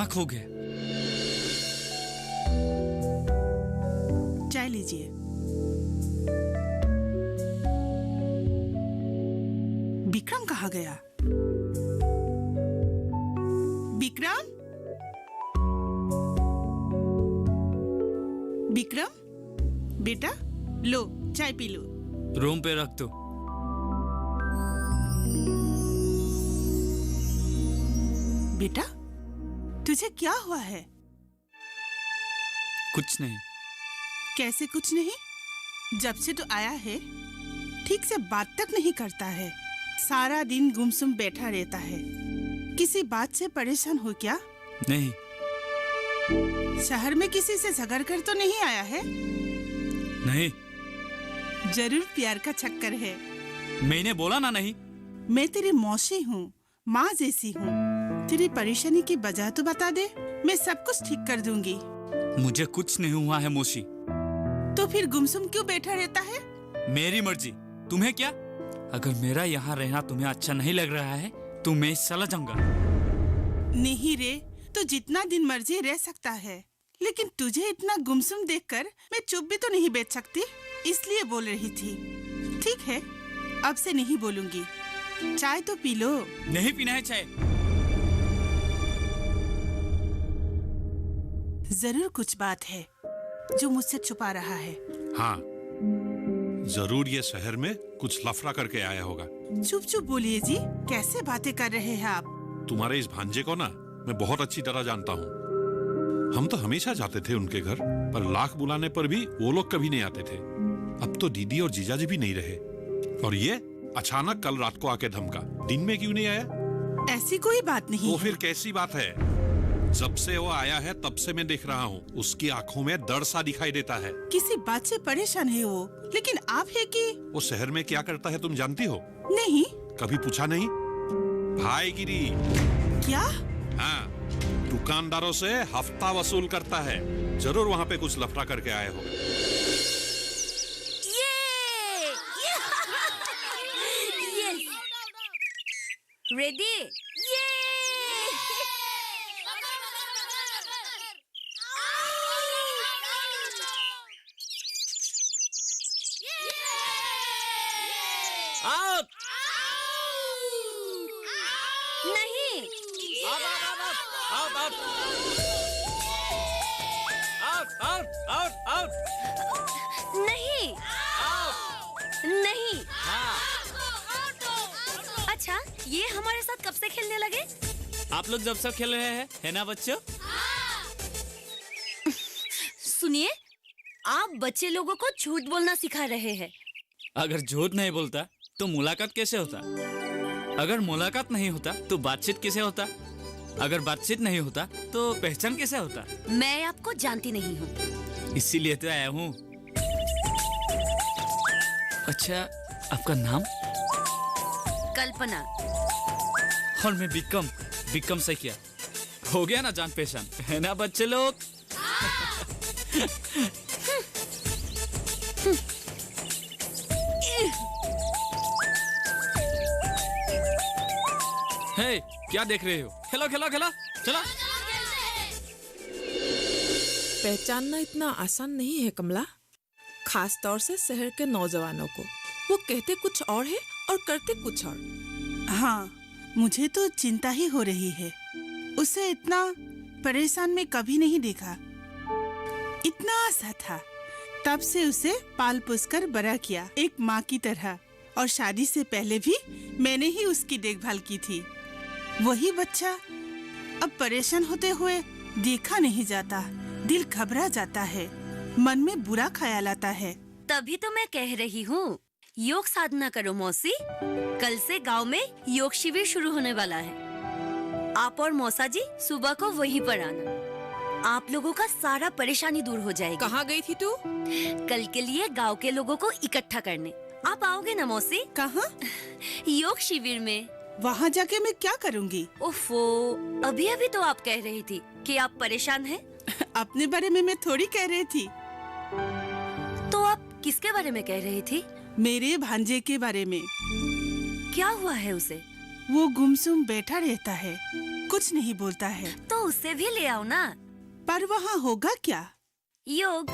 कहाँ खो गए? चाय लीजिए। विक्रम कहाँ गया? विक्रम? विक्रम बेटा, लो चाय पी लो। रूम पे रख दो। बेटा, तुझे क्या हुआ है? कुछ नहीं। कैसे कुछ नहीं? जब से तो आया है ठीक से बात तक नहीं करता है, सारा दिन गुमसुम बैठा रहता है। किसी बात से परेशान हो क्या? नहीं। शहर में किसी से झगड़ कर तो नहीं आया है? नहीं। जरूर प्यार का चक्कर है। मैंने बोला ना नहीं। मैं तेरी मौसी हूँ, माँ जैसी हूँ। तेरी परेशानी की वजह तो बता दे, मैं सब कुछ ठीक कर दूंगी। मुझे कुछ नहीं हुआ है मौसी। तो फिर गुमसुम क्यों बैठा रहता है? मेरी मर्जी, तुम्हें क्या? अगर मेरा यहाँ रहना तुम्हें अच्छा नहीं लग रहा है तो मैं चला जाऊंगा। नहीं रे, तो जितना दिन मर्जी रह सकता है, लेकिन तुझे इतना गुमसुम देखकर मैं चुप भी तो नहीं बैठ सकती, इसलिए बोल रही थी। ठीक है, अब से नहीं बोलूंगी। चाय तो पी लो। नहीं पीना है चाय। जरूर कुछ बात है जो मुझसे छुपा रहा है। हाँ, जरूर ये शहर में कुछ लफड़ा करके आया होगा। चुप चुप बोलिए जी, कैसे बातें कर रहे हैं आप? तुम्हारे इस भांजे को ना मैं बहुत अच्छी तरह जानता हूँ। हम तो हमेशा जाते थे उनके घर, पर लाख बुलाने पर भी वो लोग कभी नहीं आते थे। अब तो दीदी और जीजाजी भी नहीं रहे, और ये अचानक कल रात को आके धमका। दिन में क्यों नहीं आया? ऐसी कोई बात नहीं तो है। फिर कैसी बात है? जब से वो आया है तब से मैं देख रहा हूँ, उसकी आंखों में डर सा दिखाई देता है। किसी बात से परेशान है वो, लेकिन आप है कि? वो शहर में क्या करता है तुम जानती हो? नहीं। कभी पूछा नहीं? भाईगिरी। क्या? हाँ, दुकानदारों से हफ्ता वसूल करता है। जरूर वहाँ पे कुछ लफड़ा करके आए हो। रेडी? आउट! नहीं। Out! Out! Out! Out! Out! Out! नहीं। नहीं। हाँ। अच्छा, ये हमारे साथ कब से खेलने लगे? आप लोग जब से खेल रहे हैं, है ना बच्चों? सुनिए, आप बच्चे लोगों को झूठ बोलना सिखा रहे हैं। अगर झूठ नहीं बोलता तो मुलाकात कैसे होता? अगर मुलाकात नहीं होता तो बातचीत कैसे होता? अगर बातचीत नहीं होता तो पहचान कैसे होता? मैं आपको जानती नहीं हूँ। इसीलिए तो आया हूँ। अच्छा, आपका नाम? कल्पना। और मैं विक्रम। विक्रम से क्या हो गया ना जान पहचान, है ना बच्चे लोग? हे, क्या देख रहे हो? खेलो खेलो खेलो, चलो। पहचानना इतना आसान नहीं है कमला, खास तौर से शहर के नौजवानों को। वो कहते कुछ और है और करते कुछ और। हाँ, मुझे तो चिंता ही हो रही है। उसे इतना परेशान मैं कभी नहीं देखा। इतना सा था, तब से उसे पाल पोस कर बड़ा किया, एक माँ की तरह। और शादी से पहले भी मैंने ही उसकी देखभाल की थी। वही बच्चा अब परेशान होते हुए देखा नहीं जाता। दिल घबरा जाता है, मन में बुरा ख्याल आता है। तभी तो मैं कह रही हूँ, योग साधना करो मौसी। कल से गांव में योग शिविर शुरू होने वाला है। आप और मौसा जी सुबह को वहीं पर आना। आप लोगों का सारा परेशानी दूर हो जाएगी। कहाँ गई थी तू? कल के लिए गांव के लोगों को इकट्ठा करने। आप आओगे ना मौसी? कहाँ? योग शिविर में। वहाँ जाके मैं क्या करूँगी? ओफो, अभी अभी तो आप कह रही थी कि आप परेशान हैं। अपने बारे में मैं थोड़ी कह रही थी। तो आप किसके बारे में कह रही थी? मेरे भांजे के बारे में। क्या हुआ है उसे? वो गुमसुम बैठा रहता है, कुछ नहीं बोलता है। तो उससे भी ले आओ ना। पर वहाँ होगा क्या? योग।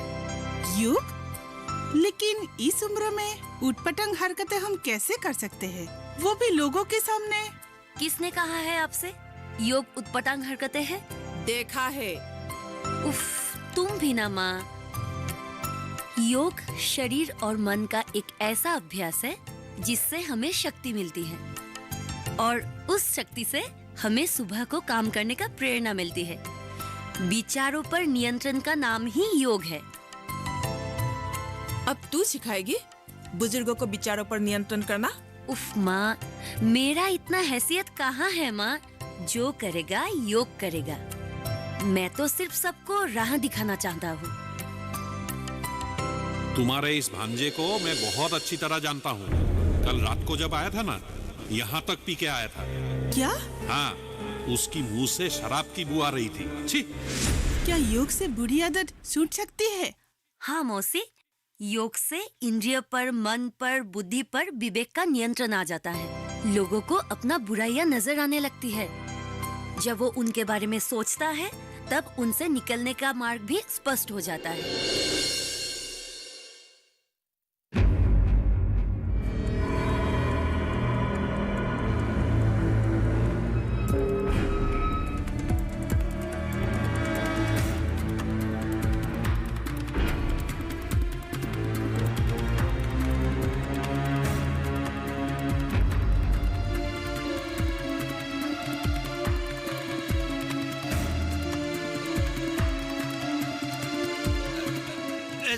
योग? लेकिन इस उम्र में उटपटांग हरकतें हम कैसे कर सकते हैं, वो भी लोगों के सामने? किसने कहा है आपसे योग उटपटांग हरकतें हैं? देखा है। उफ, तुम भी ना माँ। योग शरीर और मन का एक ऐसा अभ्यास है जिससे हमें शक्ति मिलती है, और उस शक्ति से हमें सुबह को काम करने का प्रेरणा मिलती है। विचारों पर नियंत्रण का नाम ही योग है। अब तू सिखाएगी बुजुर्गों को विचारों पर नियंत्रण करना? उफ माँ, मेरा इतना हैसियत कहाँ है माँ। जो करेगा योग करेगा। मैं तो सिर्फ सबको राह दिखाना चाहता हूँ। तुम्हारे इस भांजे को मैं बहुत अच्छी तरह जानता हूँ। कल रात को जब आया था ना, यहाँ तक पी के आया था। क्या? हाँ, उसकी मुंह से शराब की बू आ रही थी। छी! क्या योग से बुरी आदत छूट सकती है? हाँ मौसी, योग से इंद्रिय पर, मन पर, बुद्धि पर विवेक का नियंत्रण आ जाता है। लोगों को अपना बुराइयां नजर आने लगती है। जब वो उनके बारे में सोचता है, तब उनसे निकलने का मार्ग भी स्पष्ट हो जाता है।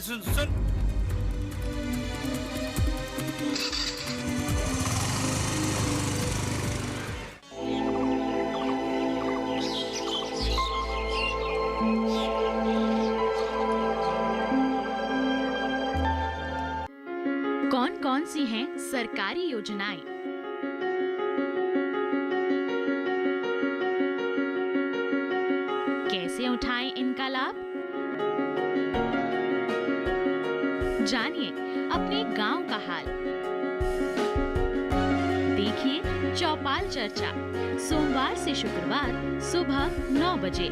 सुन। कौन-कौन सी हैं सरकारी योजनाएं? कैसे उठाएं इनका लाभ? जानिए अपने गांव का हाल। देखिए चौपाल चर्चा, सोमवार से शुक्रवार सुबह 9 बजे।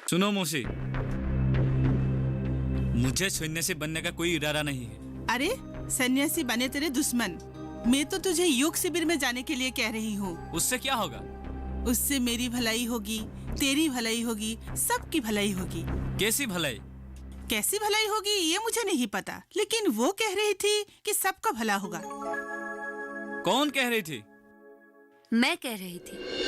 सुनो मौसी, मुझे सन्यासी बनने का कोई इरादा नहीं है। अरे सन्यासी बने तेरे दुश्मन। मैं तो तुझे योग शिविर में जाने के लिए कह रही हूँ। उससे क्या होगा? उससे मेरी भलाई होगी, तेरी भलाई होगी, सबकी भलाई होगी। कैसी भलाई? कैसी भलाई होगी ये मुझे नहीं पता, लेकिन वो कह रही थी कि सबका भला होगा। कौन कह रही थी? मैं कह रही थी।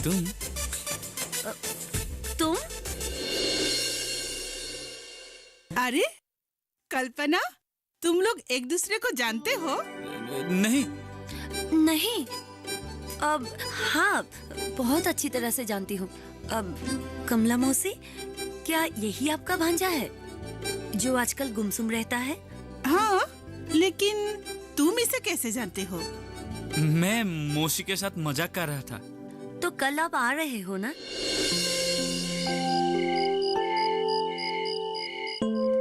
तुम? तुम? अरे कल्पना, तुम लोग एक दूसरे को जानते हो? नहीं। नहीं। अब हाँ, बहुत अच्छी तरह से जानती हूँ। अब कमला मौसी, क्या यही आपका भांजा है जो आजकल गुमसुम रहता है? हाँ, लेकिन तुम इसे कैसे जानते हो? मैं मौसी के साथ मजाक कर रहा था। तो कल आप आ रहे हो ना?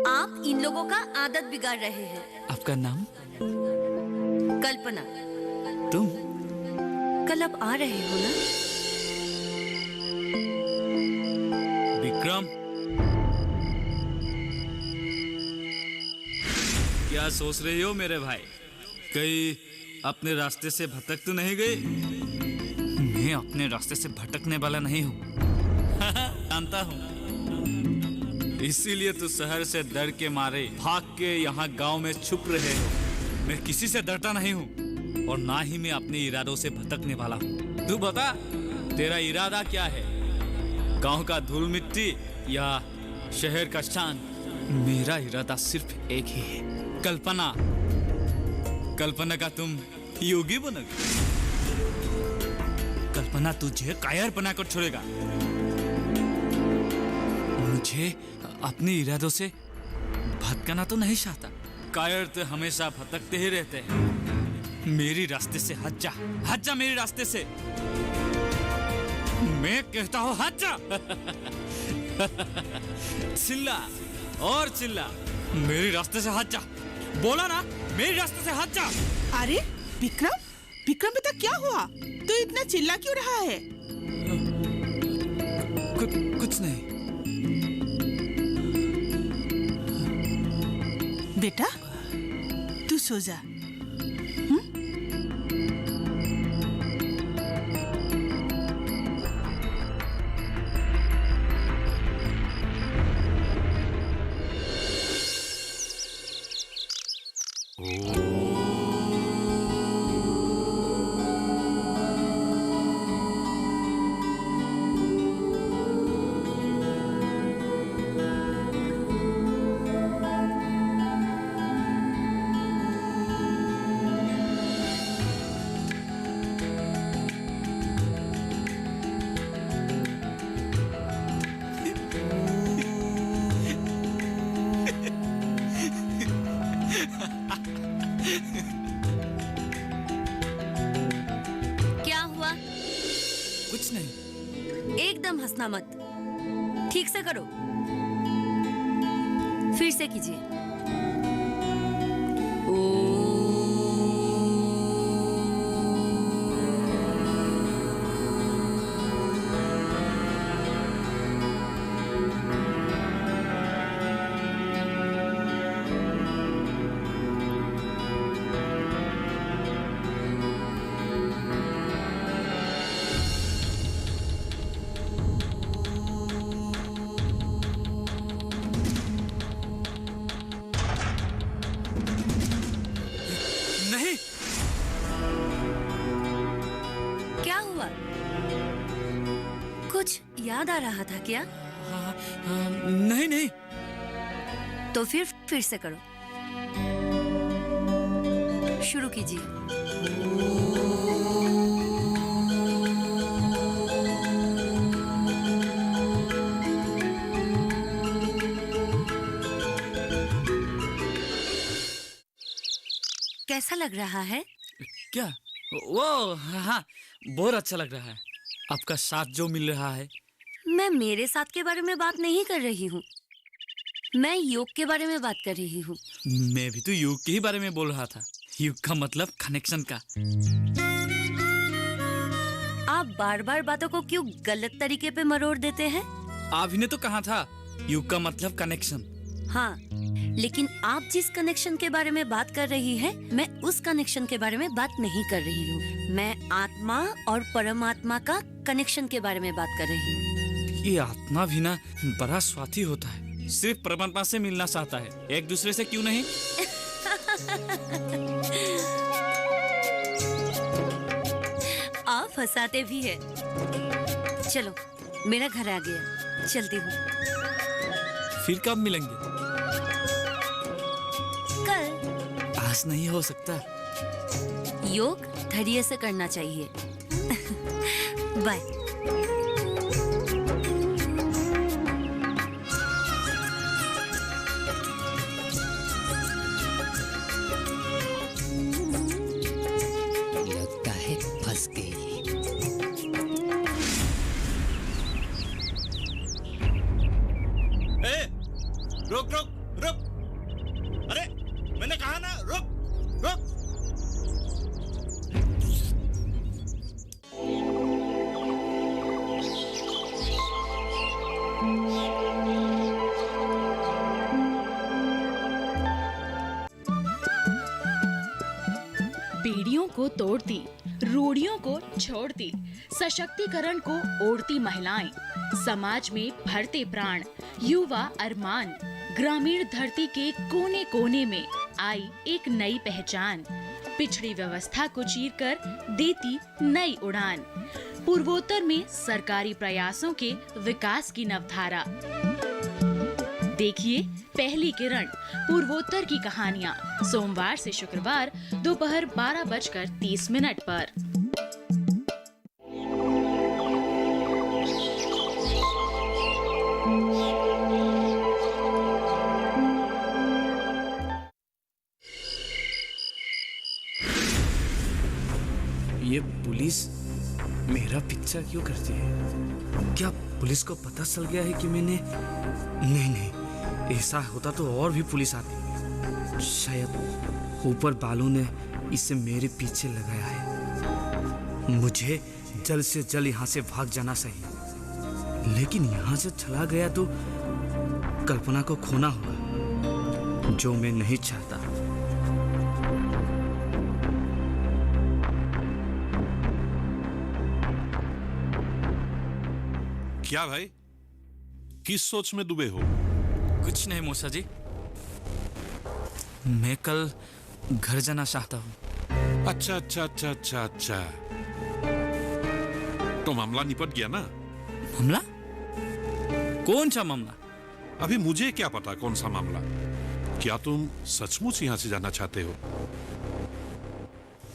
आप इन लोगों का आदत बिगाड़ रहे हैं। आपका नाम? कल्पना। तुम? कल आप आ रहे हो ना? विक्रम, क्या सोच रही हो मेरे भाई? कहीं अपने रास्ते से भटक तो नहीं गए? मैं अपने रास्ते से भटकने वाला नहीं हूँ। जानता हूँ। इसीलिए तू शहर से डर के मारे भाग के यहाँ गांव में छुप रहे हो। मैं किसी से डरता नहीं हूँ, और ना ही मैं अपने इरादों से भटकने वाला हूँ। तू बता, तेरा इरादा क्या है? गांव का धूल मिट्टी या शहर का चांद? मेरा इरादा सिर्फ एक ही है, कल्पना। कल्पना का तुम योगी बनोगे। कल्पना तुझे कायर बनाकर छोड़ेगा। मुझे अपने इरादों से भटकना तो नहीं चाहता। कायर तो हमेशा भटकते ही रहते हैं। मेरी रास्ते से हट जा मेरे रास्ते से। मैं कहता हूँ हट जा। चिल्ला और चिल्ला, मेरे रास्ते से हट जा। बोला ना, मेरे रास्ते से हट जा। अरे विक्रम, विक्रम बेटा क्या हुआ? तू इतना चिल्ला क्यों रहा है? कुछ नहीं बेटा, तू सो जा। क्या हुआ? कुछ नहीं। एकदम हंसना मत, ठीक से करो। फिर से कीजिए। नहीं। क्या हुआ? कुछ याद आ रहा था क्या? नहीं। तो फिर से करो। शुरू कीजिए। कैसा लग रहा है? क्या? वो हाँ, बहुत अच्छा लग रहा है। आपका साथ जो मिल रहा है। मैं मेरे साथ के बारे में बात नहीं कर रही हूँ, मैं योग के बारे में बात कर रही हूँ। मैं भी तो योग के ही बारे में बोल रहा था। योग का मतलब कनेक्शन का। आप बार बार बातों को क्यों गलत तरीके पे मरोड़ देते हैं? आपने तो कहा था योग का मतलब कनेक्शन। हाँ, लेकिन आप जिस कनेक्शन के बारे में बात कर रही हैं, मैं उस कनेक्शन के बारे में बात नहीं कर रही हूँ। मैं आत्मा और परमात्मा का कनेक्शन के बारे में बात कर रही हूँ। ये आत्मा भी ना बड़ा स्वार्थी होता है। सिर्फ परमात्मा से मिलना चाहता है, एक दूसरे से क्यों नहीं? आप हंसाते भी हैं। चलो, मेरा घर आ गया, चलती हूँ। फिर कब मिलेंगे? कल। आज नहीं हो सकता। योग धैर्य से करना चाहिए। बाय। लगता है फंस गई। रुक रुक रुक, अरे मैंने कहा ना रुक रुक। बेड़ियों को तोड़ती, रूढ़ियों को छोड़ती, सशक्तिकरण को ओढ़ती महिलाएं, समाज में भरते प्राण, युवा अरमान, ग्रामीण धरती के कोने कोने में आई एक नई पहचान, पिछड़ी व्यवस्था को चीरकर देती नई उड़ान, पूर्वोत्तर में सरकारी प्रयासों के विकास की नवधारा। देखिए पहली किरण, पूर्वोत्तर की कहानियाँ, सोमवार से शुक्रवार दोपहर 12:30 पर। ये पुलिस मेरा पीछा क्यों करती है? क्या पुलिस को पता चल गया है कि मैंने... नहीं, ऐसा होता तो और भी पुलिस आती। शायद ऊपर बालू ने इसे मेरे पीछे लगाया है। मुझे जल्द से जल्द यहाँ से भाग जाना चाहिए, लेकिन यहाँ से चला गया तो कल्पना को खोना होगा, जो मैं नहीं चाहता। क्या भाई, किस सोच में डूबे हो? कुछ नहीं मौसा जी, मैं कल घर जाना चाहता हूँ। अच्छा। तो मामला निपट गया ना? मामला? कौन सा मामला? अभी मुझे क्या पता कौन सा मामला। क्या तुम सचमुच यहाँ से जाना चाहते हो?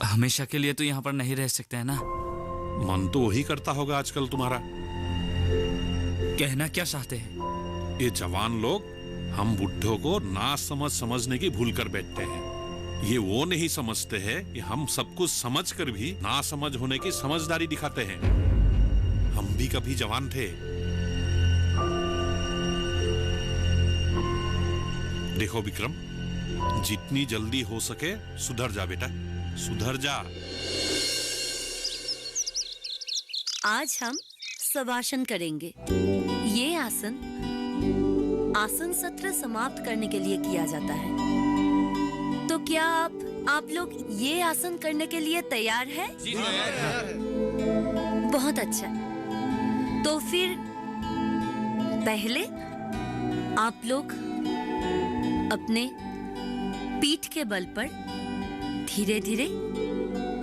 हमेशा के लिए तो यहाँ पर नहीं रह सकते हैं ना। मन तो वही करता होगा आजकल तुम्हारा। कहना क्या चाहते हैं? ये जवान लोग हम बुढ़ों को ना समझने की भूल कर बैठते हैं। ये वो नहीं समझते हैं कि हम सब कुछ समझ कर भी ना समझ होने की समझदारी दिखाते हैं। हम भी कभी जवान थे। देखो विक्रम, जितनी जल्दी हो सके सुधर जा बेटा, सुधर जा। आज हम शवासन करेंगे। ये आसन सत्र समाप्त करने के लिए किया जाता है। तो क्या आप लोग ये आसन करने के लिए तैयार हैं? जी बहुत अच्छा। तो फिर पहले आप लोग अपने पीठ के बल पर धीरे धीरे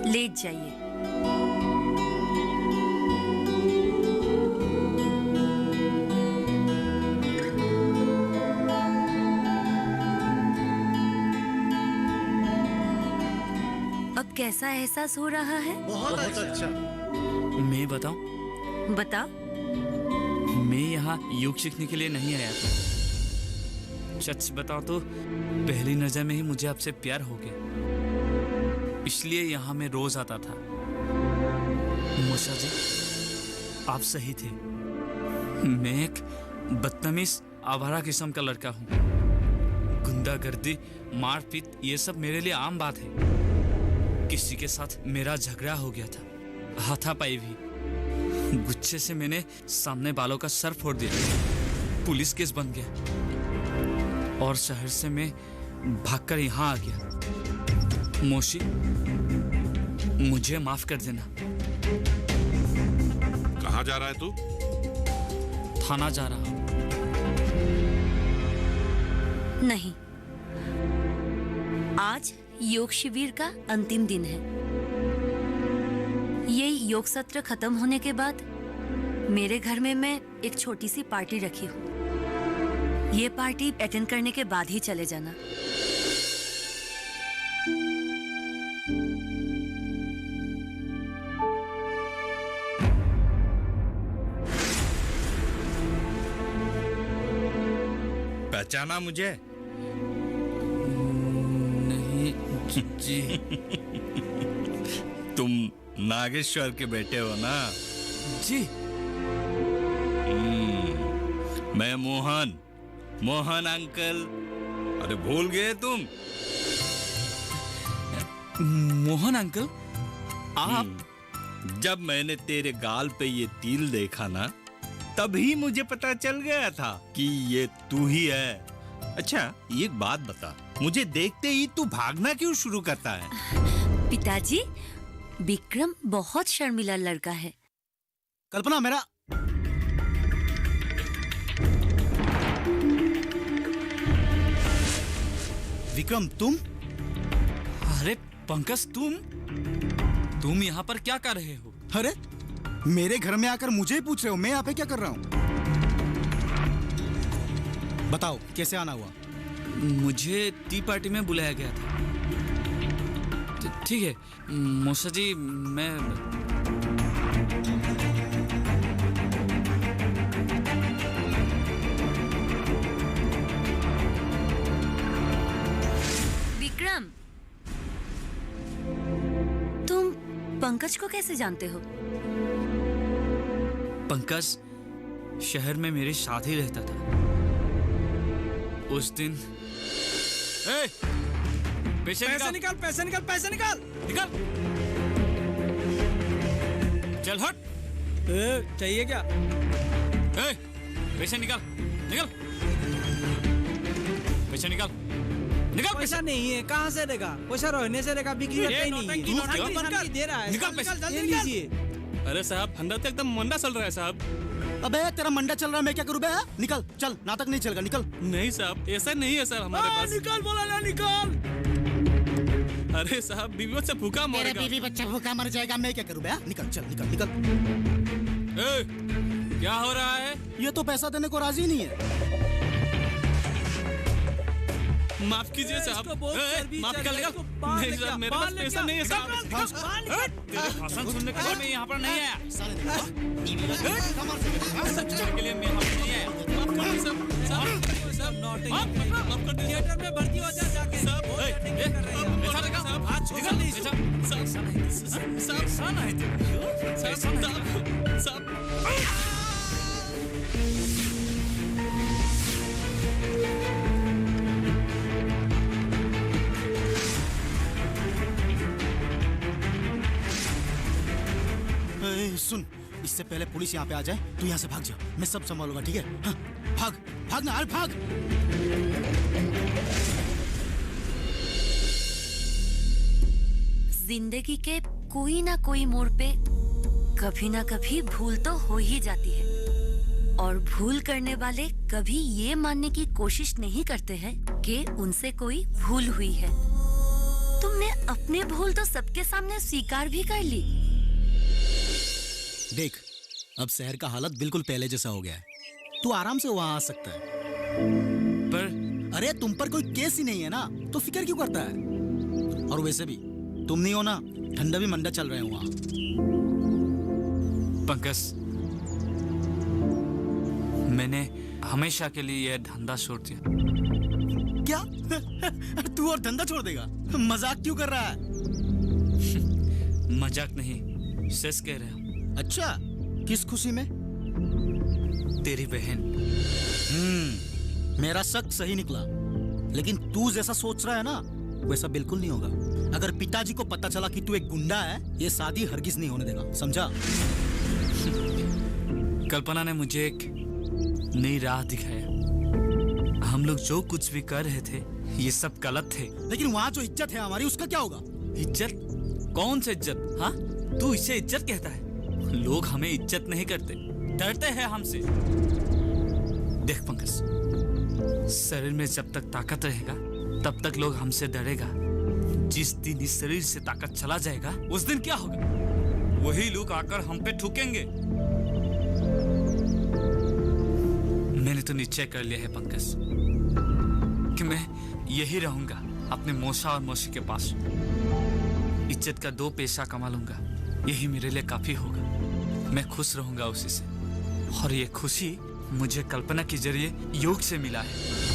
लेट जाइए। अब कैसा एहसास हो रहा है? बहुत अच्छा। मैं बताऊं? बताओ। मैं यहाँ योग सीखने के लिए नहीं आया था। सच बताओ तो पहली नजर में ही मुझे आपसे प्यार हो गया, इसलिए यहाँ मैं रोज आता था। मौसा जी, आप सही थे। मैं एक बदतमीज आवारा किस्म का लड़का हूँ। गुंडागर्दी, मारपीट, ये सब मेरे लिए आम बात है। किसी के साथ मेरा झगड़ा हो गया था, हाथापाई भी। गुस्से से मैंने सामने वालों का सर फोड़ दिया, पुलिस केस बन गया और शहर से मैं भागकर यहाँ आ गया। मौसी, मुझे माफ कर देना। कहाँ जा रहा है तू? थाना जा रहा हूँ। नहीं, आज योग शिविर का अंतिम दिन है। ये योग सत्र खत्म होने के बाद मेरे घर में मैं एक छोटी सी पार्टी रखी हूँ। ये पार्टी अटेंड करने के बाद ही चले जाना। पहचाना मुझे? नहीं जी। तुम नागेश्वर के बेटे हो ना? जी। मैं मोहन अंकल। अरे भूल गए तुम? मोहन अंकल, आप? जब मैंने तेरे गाल पे ये तिल देखा ना, तभी मुझे पता चल गया था कि ये तू ही है। अच्छा, एक बात बता, मुझे देखते ही तू भागना क्यों शुरू करता है? पिताजी, विक्रम बहुत शर्मिला लड़का है। कल्पना, मेरा विक्रम, तुम? अरे पंकज, तुम यहाँ पर क्या कर रहे हो? अरे मेरे घर में आकर मुझे ही पूछ रहे हो मैं यहाँ पे क्या कर रहा हूँ? बताओ कैसे आना हुआ? मुझे टी पार्टी में बुलाया गया था। ठीक है मौसा जी, मैं पंकज को कैसे जानते हो? पंकज शहर में मेरी शादी रहता था। उस दिन पैसे निकाल, पैसे निकाल, पैसे निकाल। चल हट। चाहिए क्या? पैसे निकाल, पैसे निकाल। पैसा नहीं है, कहाँ से देगा? पैसा रोहने से देगा, बिक्री का कहीं नहीं है। दे रहा है। निकाल पैसा, जल्दी लीजिए। अरे साहब धंधा तो एकदम मंदा चल रहा है साहब। अबे तेरा मंडा चल रहा है, मैं क्या करूं बे? निकल, चल, नाटक नहीं चलेगा, निकल। नहीं साहब, ऐसा नहीं है सर हमारे पास। निकाल बोला ना, निकाल। अरे साहब बीवी बच्चा भूखा मरेगा। बीवी बच्चा भूखा मर जाएगा, मैं क्या करूं बे? निकल, चल, निकल, निकल। क्या हो रहा है? ये तो पैसा देने को राजी नहीं है। माफ कीजिए साहब, माफ कर लेगा। नहीं साहब, मेरे पास पैसा नहीं है साहब। तेरे भाषण सुनने के लिए मैं यहाँ पर नहीं आया। के लिए मैं यहाँ पर नहीं आया। माफ कर दीजिए साहब, माफ कर दीजिए। थिएटर में भर्ती हो जा जाके। पैसा लगा, हाथ छोड़ दीजिए। सुन, इससे पहले पुलिस यहाँ पे आ जाए तू यहाँ से भाग जा, मैं सब संभालूंगा, ठीक है? हाँ, भाग, भाग ना, अरे भाग। जिंदगी के कोई ना कोई मोड़ पे कभी ना कभी भूल तो हो ही जाती है, और भूल करने वाले कभी ये मानने की कोशिश नहीं करते हैं कि उनसे कोई भूल हुई है। तुमने अपने भूल तो सबके सामने स्वीकार भी कर ली। देख, अब शहर का हालत बिल्कुल पहले जैसा हो गया है, तू आराम से वहाँ आ सकता है। पर अरे तुम पर कोई केस ही नहीं है ना, तो फिक्र क्यों करता है? और वैसे भी तुम नहीं हो ना, ठंडा भी मंडा चल रहे हैं वहाँ। पंकज, मैंने हमेशा के लिए यह धंधा छोड़ दिया। क्या? तू और धंधा छोड़ देगा? मजाक क्यों कर रहा है? मजाक नहीं, सच कह रहा हूँ। अच्छा, किस खुशी में? तेरी बहन। मेरा शक सही निकला, लेकिन तू जैसा सोच रहा है ना वैसा बिल्कुल नहीं होगा। अगर पिताजी को पता चला कि तू एक गुंडा है, ये शादी हरगिज नहीं होने देगा, समझा? कल्पना ने मुझे एक नई राह दिखाया। हम लोग जो कुछ भी कर रहे थे ये सब गलत थे। लेकिन वहाँ जो इज्जत है हमारी, उसका क्या होगा? इज्जत? कौन सा इज्जत? हाँ, तू इसे इज्जत कहता है? लोग हमें इज्जत नहीं करते, डरते हैं हमसे। देख पंकज, शरीर में जब तक ताकत रहेगा तब तक लोग हमसे डरेगा। जिस दिन इस शरीर से ताकत चला जाएगा उस दिन क्या होगा? वही लोग आकर हम पे ठुकेंगे। मैंने तो निश्चय कर लिया है पंकज कि मैं यही रहूंगा अपने मौसा और मौसी के पास। इज्जत का 2 पैसा कमा लूंगा, यही मेरे लिए काफी होगा। मैं खुश रहूंगा उसी से, और ये खुशी मुझे कल्पना के जरिए योग से मिला है।